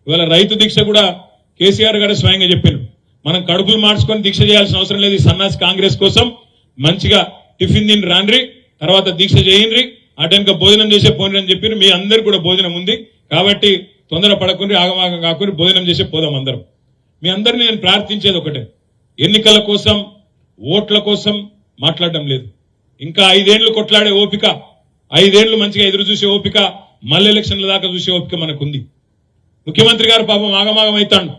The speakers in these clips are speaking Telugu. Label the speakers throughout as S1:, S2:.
S1: ఇవాళ రైతు దీక్ష కూడా కేసీఆర్ గారు స్వయంగా చెప్పారు, మనం కడుపులు మార్చుకొని దీక్ష చేయాల్సిన అవసరం లేదు. సన్నాసి కాంగ్రెస్ కోసం మంచిగా టిఫిన్ తిని రాండ్రి, తర్వాత దీక్ష చేయండి, అటెనక భోజనం చేసే పోని అని చెప్పి మీ అందరు కూడా భోజనం ఉంది కాబట్టి తొందర పడకుండా ఆగమాగం కాకుండా భోజనం చేసే పోదాం అందరం. మీ అందరినీ నేను ప్రార్థించేది ఒకటే, ఎన్నికల కోసం ఓట్ల కోసం మాట్లాడడం లేదు. ఇంకా 5 ఏళ్లు కొట్లాడే ఓపిక, 5 ఏళ్లు మంచిగా ఎదురు చూసే ఓపిక, మళ్ళీ ఎలక్షన్ల దాకా చూసే ఓపిక మనకుంది. ముఖ్యమంత్రి గారు పాపం ఆగమాగం అవుతాడు.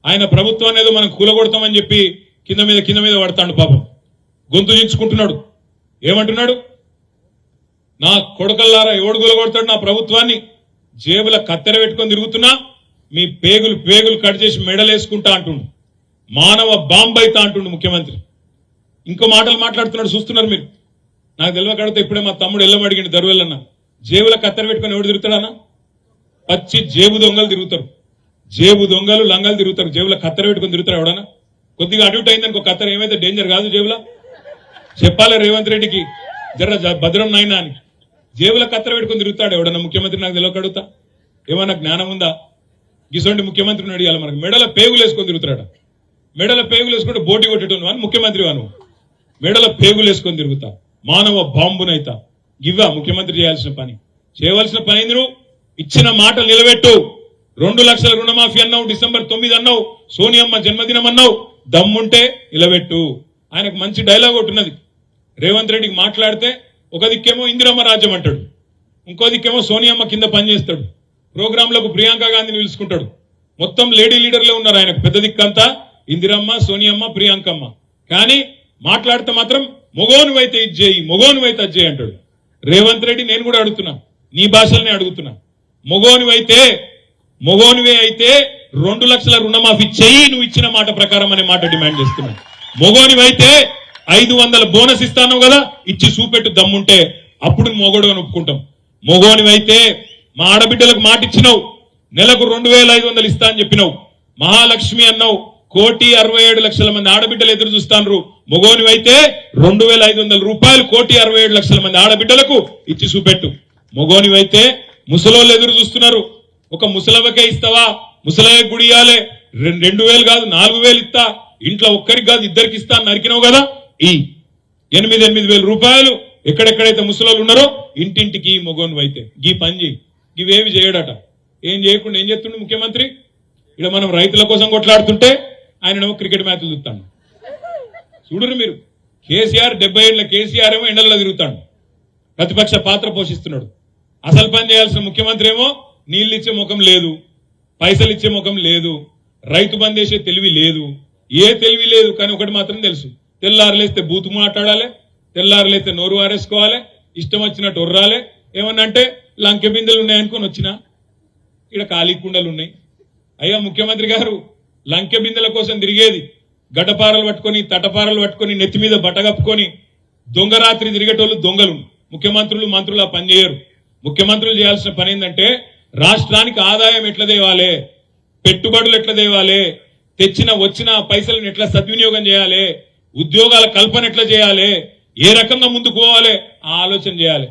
S1: ఆయన ప్రభుత్వాన్ని ఏదో మనం కూలగొడతామని చెప్పి కింద మీద పడతాడు. పాపం గొంతు చించుకుంటున్నాడు. ఏమంటున్నాడు, నా కొడకల్లారా ఎవడు కూలగొడతాడు నా ప్రభుత్వాన్ని, జేబుల కత్తెర పెట్టుకొని తిరుగుతున్నా, మీ పేగులు కట్ చేసి మెడలేసుకుంటా అంటుండు, మానవ బాంబు అయితా అంటుండు ముఖ్యమంత్రి. ఇంకో మాటలు మాట్లాడుతున్నాడు, చూస్తున్నారు మీరు. నాకు తెలియకడితే ఇప్పుడే మా తమ్ముడు ఎల్లమడిగిండు దరువెల్లన్న, జేబుల కత్తెర పెట్టుకొని ఎవడు తిరుగుతాడన్నా, పచ్చి జేబు దొంగలు తిరుగుతారు, జేబు దొంగలు లంగలు తిరుగుతారు, జేబుల కత్తెర పెట్టుకొని తిరుగుతారు. ఎవడన్నా కొద్దిగా అడ్యూట్ అయిందనుకో కత్తెర ఏమైతే డేంజర్ కాదు, జేబుల చెప్పాలి రేవంత్ రెడ్డికి జర భద్రం నాయనా అని. జేబుల కత్తెర పెట్టుకొని తిరుగుతాడు ఎవడన్నా ముఖ్యమంత్రి, నాకు తెలియకడుగుతా. ఏమన్నా జ్ఞానం ఉందా? గిసోంటి ముఖ్యమంత్రిని అడిగాలి మనకు. మెడల పేగులు వేసుకొని తిరుగుతాడు, మెడల పేగులు వేసుకుంటే బోటి కొట్టేటోను అని ముఖ్యమంత్రి వాను, మెడల పేగులు వేసుకొని తిరుగుతా, మానవ బాంబునైతా. గివ్వా ముఖ్యమంత్రి చేయాల్సిన పని? చేయవలసిన పని ఏంది? నువ్వు ఇచ్చిన మాట నిలబెట్టు. 2 లక్షల రుణమాఫీ అన్నావు, డిసెంబర్ 9 అన్నావు, సోనియమ్మ జన్మదినం అన్నావు, దమ్ముంటే నిలబెట్టు. ఆయనకు మంచి డైలాగ్ ఒకటి, రేవంత్ రెడ్డికి మాట్లాడితే ఒక దిక్కేమో ఇందిరమ్మ రాజ్యం అంటాడు, ఇంకో దిక్కేమో సోనియమ్మ కింద పనిచేస్తాడు, ప్రోగ్రాంలకు ప్రియాంక గాంధీని పిలుచుకుంటాడు. మొత్తం లేడీ లీడర్లే ఉన్నారు ఆయనకు. పెద్ద దిక్కంతా ఇందిరమ్మ, సోనియమ్మ, ప్రియాంకమ్మ. కానీ మాట్లాడితే మాత్రం మొగోనువైతే ఇది చేయి, మొగోనువైతే అది చేయి అంటాడు. రేవంత్ రెడ్డి నేను కూడా అడుగుతున్నా, నీ భాషలనే అడుగుతున్నా, మొగోనివే అయితే 2 లక్షల రుణమాఫీ చెయ్యి, నువ్వు ఇచ్చిన మాట ప్రకారం అనే మాట డిమాండ్ చేస్తున్నా. మొగోనివైతే 500 బోనస్ ఇస్తాను కదా, ఇచ్చి చూపెట్టు దమ్ముంటే, అప్పుడు మొగోడు అని ఒప్పుకుంటాం. మొగోనివైతే మా ఆడబిడ్డలకు మాట ఇచ్చినావు, నెలకు 2500 ఇస్తా అని చెప్పినావు, మహాలక్ష్మి అన్నావు, 1,67,00,000 మంది ఆడబిడ్డలు ఎదురు చూస్తాను. మొగోనివైతే 2,500 రూపాయలు 1,67,00,000 మంది ఆడబిడ్డలకు ఇచ్చి చూపెట్టు. మొగోనివైతే ముసలోళ్ళు ఎదురు చూస్తున్నారు, ఒక ముసలవకే ఇస్తావా, ముసలయ్య గుడి ఇవ్వాలి, 2,000 కాదు 4,000 ఇస్తా, ఇంట్లో ఒక్కరికి కాదు 2కి ఇస్తా అని నరికినావు కదా, ఈ 8,000 రూపాయలు ఎక్కడెక్కడైతే ముసలోళ్ళు ఉన్నారో ఇంటింటికి మొగోనివైతే గీ పని చేయి. ఇవేవి చేయడట. ఏం చేయకుండా ఏం చేస్తుండే ముఖ్యమంత్రి? ఇక్కడ మనం రైతుల కోసం కొట్లాడుతుంటే ఆయననేమో క్రికెట్ మ్యాచ్లు చూస్తాడు. చూడరు మీరు, కేసీఆర్ 70 ఏళ్ల కేసీఆర్ ఏమో ఎండల్లో తిరుగుతాడు, ప్రతిపక్ష పాత్ర పోషిస్తున్నాడు. అసలు పని చేయాల్సిన ముఖ్యమంత్రి ఏమో నీళ్ళు ఇచ్చే ముఖం లేదు, పైసలు ఇచ్చే ముఖం లేదు, రైతు బంద్ చేసే తెలివి లేదు, ఏ తెలివి లేదు. కానీ ఒకటి మాత్రం తెలుసు, తెల్లారులేస్తే బూతు మాట్లాడాలి, తెల్లారులేస్తే నోరు వారేసుకోవాలి, ఇష్టం వచ్చినట్టు ఒర్రాలి. ఏమన్నా అంటే లంకె బిందెలు ఉన్నాయనుకొని వచ్చినా ఇక్కడ ఖాళీ కుండలు ఉన్నాయి. అయ్యా ముఖ్యమంత్రి గారు, లంకె బిందెల కోసం తిరిగేది, గడ్డపారలు పట్టుకొని తటపారలు పట్టుకొని నెత్తి మీద బట్టగప్పుకొని దొంగరాత్రి తిరిగేటోళ్ళు దొంగలు. ముఖ్యమంత్రులు మంత్రులు ఆ పని చేయరు. ముఖ్యమంత్రులు చేయాల్సిన పని ఏంటంటే రాష్ట్రానికి ఆదాయం ఎట్లా తేవాలి, పెట్టుబడులు ఎట్లా తేవాలి, వచ్చిన పైసలను ఎట్లా సద్వినియోగం చేయాలి, ఉద్యోగాల కల్పన ఎట్లా చేయాలి, ఏ రకంగా ముందుకు పోవాలి ఆ ఆలోచన చేయాలి.